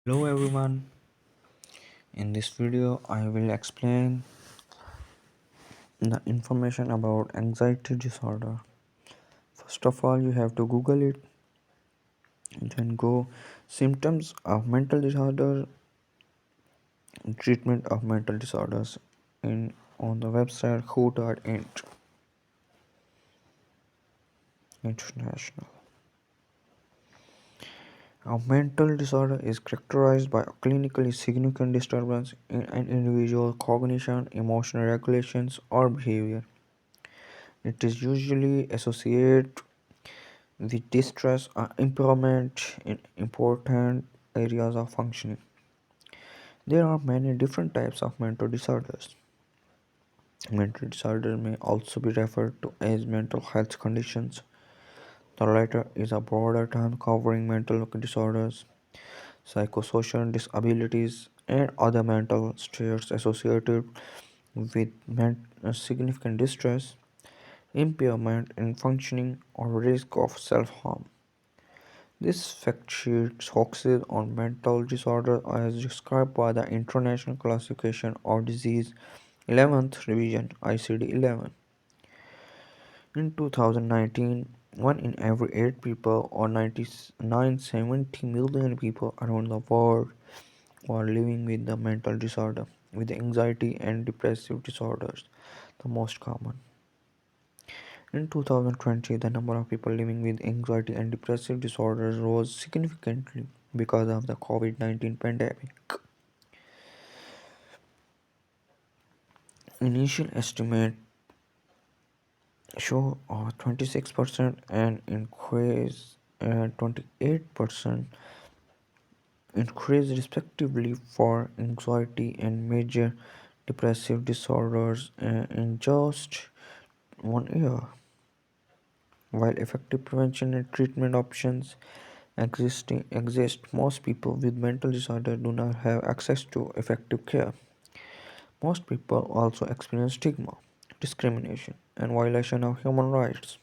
Hello everyone, in this video I will explain the information about anxiety disorder. First of all, you have to Google it, then go symptoms of mental disorder, treatment of mental disorders in on the website who.int international. A mental disorder is characterized by a clinically significant disturbance in an individual's cognition, emotional regulations, or behavior. It is usually associated with distress or impairment in important areas of functioning. There are many different types of mental disorders. Mental disorders may also be referred to as mental health conditions. The latter is a broader term covering mental disorders, psychosocial disabilities, and other mental states associated with significant distress, impairment in functioning, or risk of self harm. This fact sheet focuses on mental disorder as described by the International Classification of Disease 11th Revision ICD-11. In 2019, one in every 8 people or 70 million people around the world were living with the mental disorder, with anxiety and depressive disorders the most common. In 2020, the number of people living with anxiety and depressive disorders rose significantly because of the COVID-19 pandemic. Initial estimates show a 26% and increase 28% increase respectively for anxiety and major depressive disorders in just 1 year. While effective prevention and treatment options exist, most people with mental disorder do not have access to effective care. Most people also experience stigma, discrimination, and violation of human rights.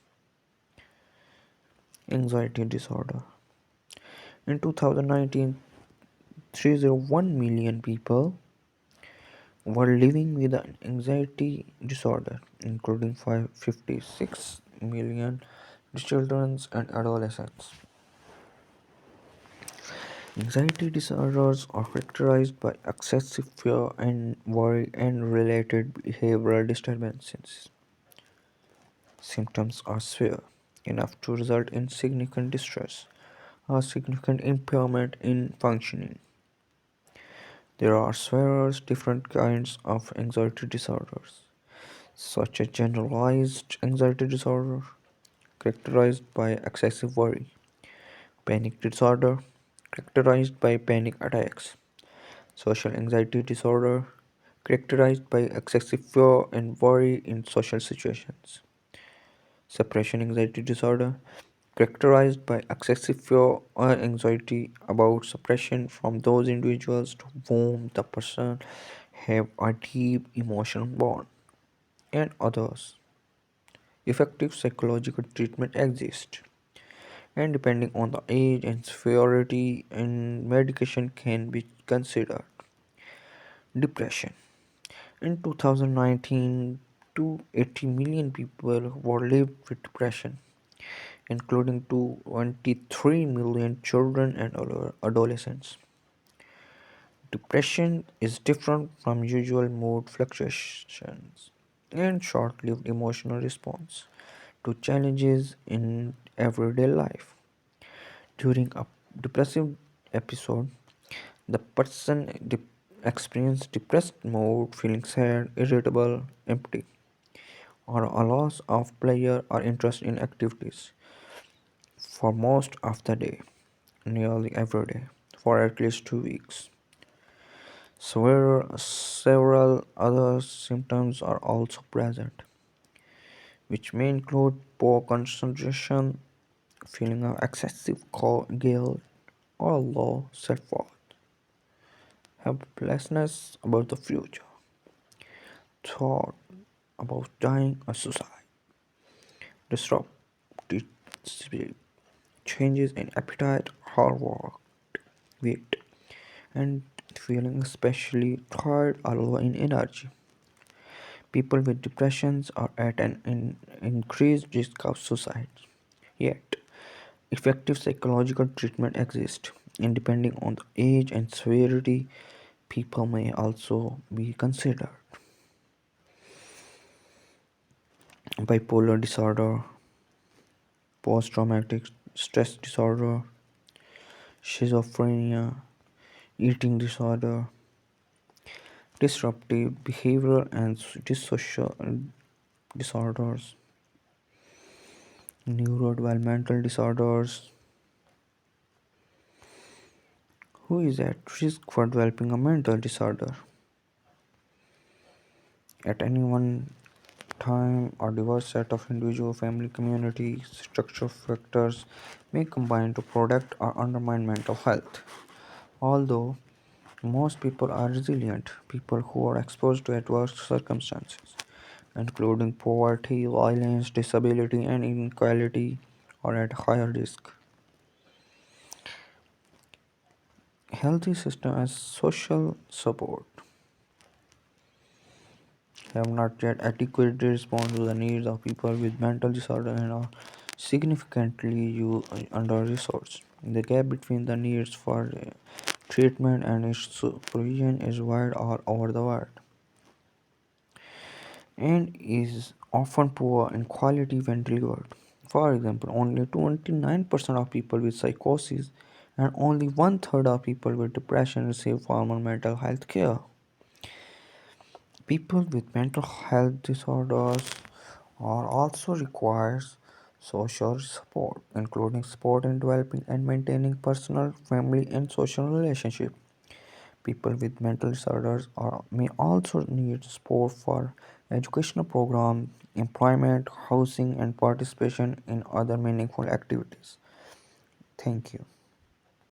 Anxiety disorder. In 2019, 301 million people were living with an anxiety disorder, including 556 million children and adolescents. Anxiety disorders are characterized by excessive fear and worry and related behavioral disturbances. Symptoms are severe enough to result in significant distress or significant impairment in functioning. There are several different kinds of anxiety disorders, such as generalized anxiety disorder, characterized by excessive worry, panic disorder, characterized by panic attacks, social anxiety disorder, characterized by excessive fear and worry in social situations, separation anxiety disorder, characterized by excessive fear or anxiety about separation from those individuals to whom the person have a deep emotional bond, and others. Effective psychological treatment exists, and depending on the age and severity, and medication can be considered. Depression. In 2019, 280 million people were lived with depression, including 23 million children and adolescents. Depression is different from usual mood fluctuations and short-lived emotional response to challenges in everyday life. During a depressive episode, the person experiences depressed mood, feeling sad, irritable, empty, or a loss of pleasure or interest in activities for most of the day, nearly every day, for at least 2 weeks. Several other symptoms are also present, which may include poor concentration, feeling of excessive guilt, or low self-worth, helplessness about the future, thought about dying or suicide, disrupted sleep, changes in appetite or weight, and feeling especially tired or low in energy. People with depressions are at an increased risk of suicide. Yet, effective psychological treatment exists, and depending on the age and severity, people may also be considered. Bipolar disorder, post traumatic stress disorder, schizophrenia, eating disorder, disruptive behavioral and dissocial disorders, neurodevelopmental disorders. Who is at risk for developing a mental disorder? At any one time, a diverse set of individual, family, community, structural factors may combine to protect or undermine mental health. Although most people are resilient, people who are exposed to adverse circumstances, including poverty, violence, disability, and inequality, are at higher risk. Healthy system and social support have not yet adequately responded to the needs of people with mental disorder and are significantly under-resourced. The gap between the needs for treatment and its supervision is wide all over the world and is often poor in quality when delivered. For example, only 29% of people with psychosis and only one third of people with depression receive formal mental health care. People with mental health disorders are also requires social support, including support in developing and maintaining personal, family, and social relationships. People with mental disorders may also need support for educational programs, employment, housing, and participation in other meaningful activities. Thank you.